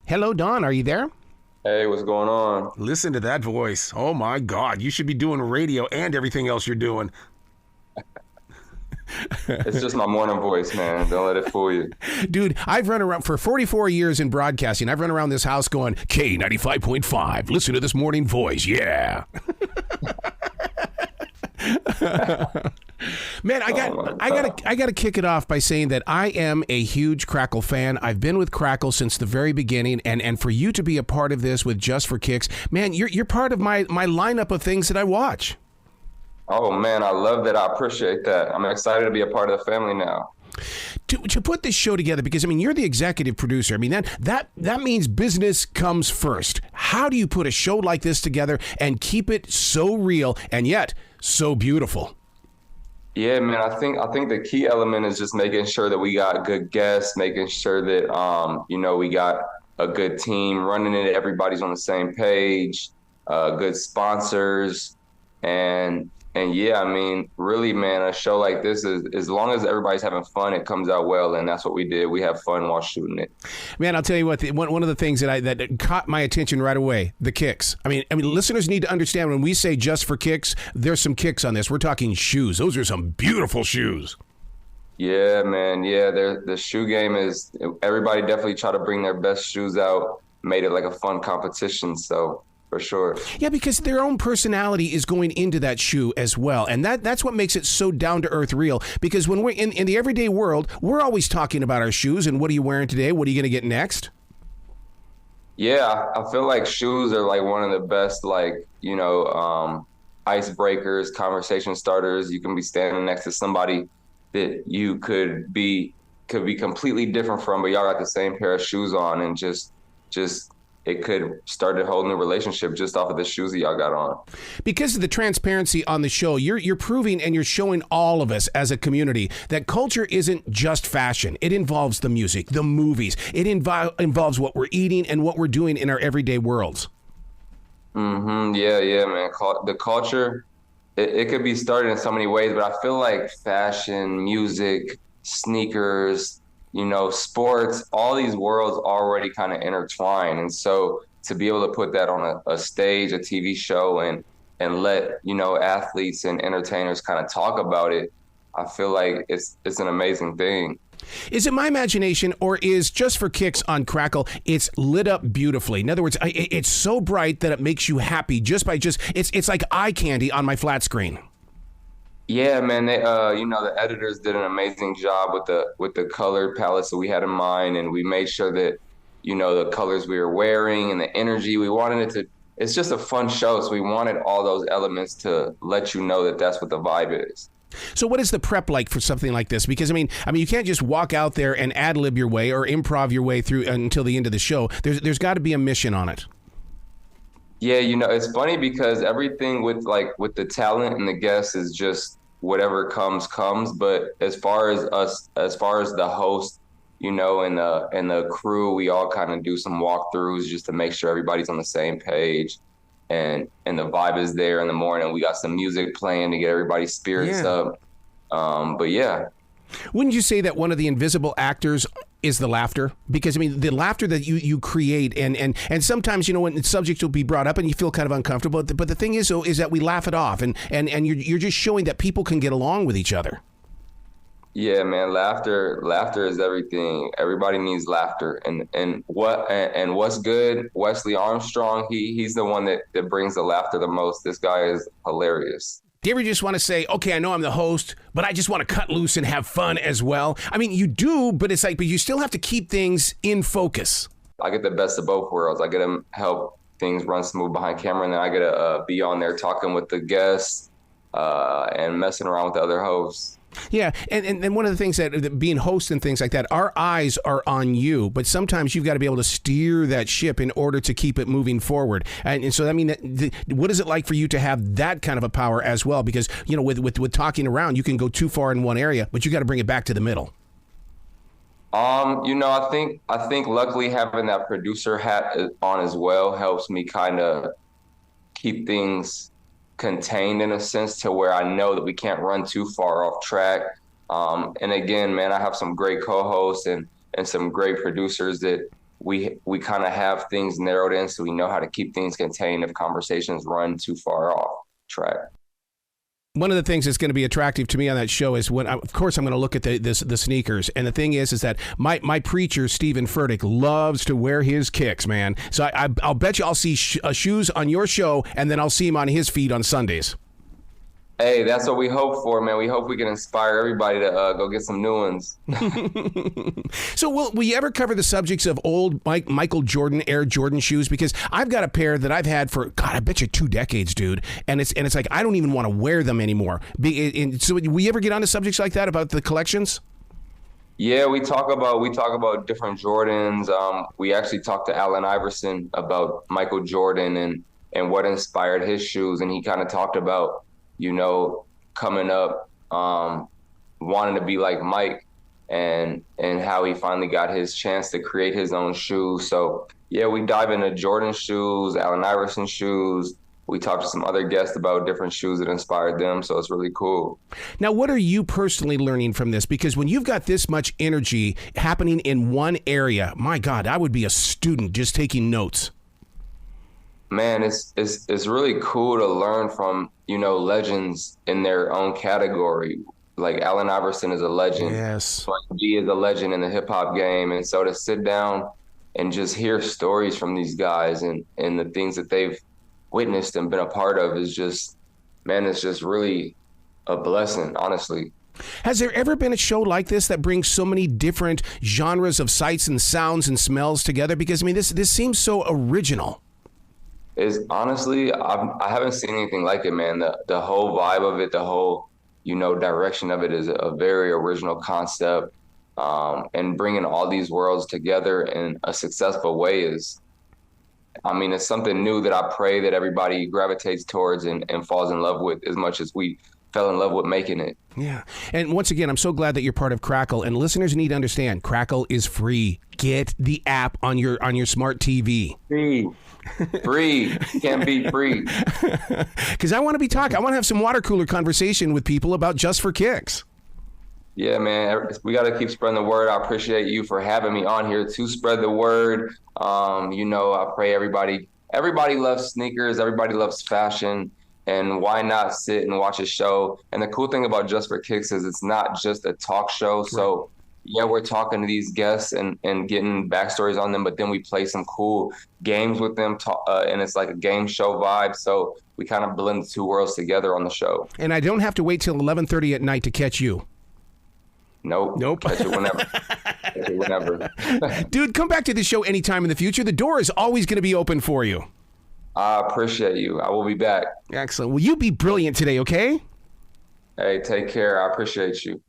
Hello, Don. Are you there? Hey, what's going on? Listen to that voice. Oh, my God. You should be doing radio and everything else you're doing. It's just my morning voice, man. Don't let it fool you. Dude, I've run around for 44 years in broadcasting. I've run around this house going, K95.5. Listen to this morning voice. Yeah. Man, I got to kick it off by saying that I am a huge Crackle fan. I've been with Crackle since the very beginning, and for you to be a part of this with Just for Kicks, man, you're part of my lineup of things that I watch. Oh, man, I love that. I appreciate that. I'm excited to be a part of the family now. To put this show together, because, I mean, you're the executive producer. I mean, that means business comes first. How do you put a show like this together and keep it so real and yet so beautiful? Yeah, man, I think the key element is just making sure that we got good guests, making sure that, we got a good team running it. Everybody's on the same page, good sponsors. And yeah, I mean, really, man, a show like this is, as long as everybody's having fun, it comes out well, and that's what we did. We have fun while shooting it. Man, I'll tell you what. One of the things that caught my attention right away, the kicks. I mean, listeners need to understand when we say Just for Kicks, there's some kicks on this. We're talking shoes. Those are some beautiful shoes. Yeah, man. Yeah, the shoe game is. Everybody definitely try to bring their best shoes out. Made it like a fun competition. So. For sure. Yeah, because their own personality is going into that shoe as well. And that's what makes it so down-to-earth real. Because when we're in the everyday world, we're always talking about our shoes and what are you wearing today? What are you going to get next? Yeah, I feel like shoes are like one of the best, icebreakers, conversation starters. You can be standing next to somebody that you could be completely different from, but y'all got the same pair of shoes on, and just it could start a whole new relationship just off of the shoes that y'all got on. Because of the transparency on the show, you're proving and you're showing all of us as a community that culture isn't just fashion. It involves the music, the movies. It involves what we're eating and what we're doing in our everyday worlds. Mm-hmm. Yeah, man. The culture, it could be started in so many ways, but I feel like fashion, music, sneakers, sports, all these worlds already kind of intertwine. And so to be able to put that on a stage, a TV show, and let, athletes and entertainers kind of talk about it, I feel like it's an amazing thing. Is it my imagination, or is Just for Kicks on Crackle, it's lit up beautifully? In other words, it's so bright that it makes you happy it's like eye candy on my flat screen. Yeah, man. They, the editors did an amazing job with the color palettes that we had in mind, and we made sure that, the colors we were wearing and the energy we wanted it to. It's just a fun show, so we wanted all those elements to let you know that that's what the vibe is. So, what is the prep like for something like this? Because I mean, you can't just walk out there and ad lib your way or improv your way through until the end of the show. There's got to be a mission on it. Yeah, it's funny because everything with the talent and the guests is just whatever comes. But as far as the host, and the crew, we all kind of do some walkthroughs just to make sure everybody's on the same page, and the vibe is there in the morning. We got some music playing to get everybody's spirits up. But yeah. Wouldn't you say that one of the invisible actors is the laughter? Because the laughter that you create, and sometimes when subjects will be brought up and you feel kind of uncomfortable, but the thing is that we laugh it off, and you're just showing that people can get along with each other. Yeah, man, laughter is everything. Everybody needs laughter, and what's good, Wesley Armstrong, he's the one that brings the laughter the most. This guy is hilarious. Do you ever just want to say, okay, I know I'm the host, but I just want to cut loose and have fun as well? I mean, you do, but it's but you still have to keep things in focus. I get the best of both worlds. I get to help things run smooth behind camera, and then I get to be on there talking with the guests and messing around with the other hosts. Yeah, and one of the things that being host and things like that, our eyes are on you, but sometimes you've got to be able to steer that ship in order to keep it moving forward. And so, what is it like for you to have that kind of a power as well? Because, with talking around, you can go too far in one area, but you got to bring it back to the middle. I think luckily having that producer hat on as well helps me kind of keep things contained in a sense to where I know that we can't run too far off track. And again, man, I have some great co-hosts and some great producers that we kind of have things narrowed in, so we know how to keep things contained if conversations run too far off track. One of the things that's going to be attractive to me on that show is of course, I'm going to look at the sneakers. And the thing is that my preacher, Stephen Furtick, loves to wear his kicks, man. So I'll bet you I'll see shoes on your show, and then I'll see him on his feed on Sundays. Hey, that's what we hope for, man. We hope we can inspire everybody to go get some new ones. So will you ever cover the subjects of old Michael Jordan, Air Jordan shoes? Because I've got a pair that I've had for, God, I bet you 2 decades, dude. And it's like, I don't even want to wear them anymore. So will you ever get onto subjects like that about the collections? Yeah, we talk about different Jordans. We actually talked to Allen Iverson about Michael Jordan and what inspired his shoes. And he kind of talked about, coming up, wanting to be like Mike and how he finally got his chance to create his own shoes. So yeah, we dive into Jordan shoes, Allen Iverson shoes. We talked to some other guests about different shoes that inspired them. So it's really cool. Now, what are you personally learning from this? Because when you've got this much energy happening in one area, my God, I would be a student just taking notes. Man, it's really cool to learn from, legends in their own category. Like Allen Iverson is a legend. Yes. G is a legend in the hip hop game. And so to sit down and just hear stories from these guys and the things that they've witnessed and been a part of is just, man, it's just really a blessing, honestly. Has there ever been a show like this that brings so many different genres of sights and sounds and smells together? Because, I mean, this seems so original. Is honestly, I haven't seen anything like it, man. The whole vibe of it, the whole, direction of it is a very original concept. And bringing all these worlds together in a successful way it's something new that I pray that everybody gravitates towards and falls in love with as much as we fell in love with making it. Yeah. And once again, I'm so glad that you're part of Crackle, and listeners need to understand Crackle is free. Get the app on your smart TV. Free. Can't be free. Because I want to be talking. I want to have some water cooler conversation with people about Just for Kicks. Yeah, man, we got to keep spreading the word. I appreciate you for having me on here to spread the word. I pray everybody loves sneakers. Everybody loves fashion. And why not sit and watch a show? And the cool thing about Just for Kicks is it's not just a talk show. So yeah, we're talking to these guests and getting backstories on them, but then we play some cool games with them, and it's like a game show vibe. So we kind of blend the two worlds together on the show. And I don't have to wait till 11:30 at night to catch you. Nope. Catch it whenever. Dude, come back to the show anytime in the future. The door is always going to be open for you. I appreciate you. I will be back. Excellent. Will you be brilliant today, okay? Hey, take care. I appreciate you.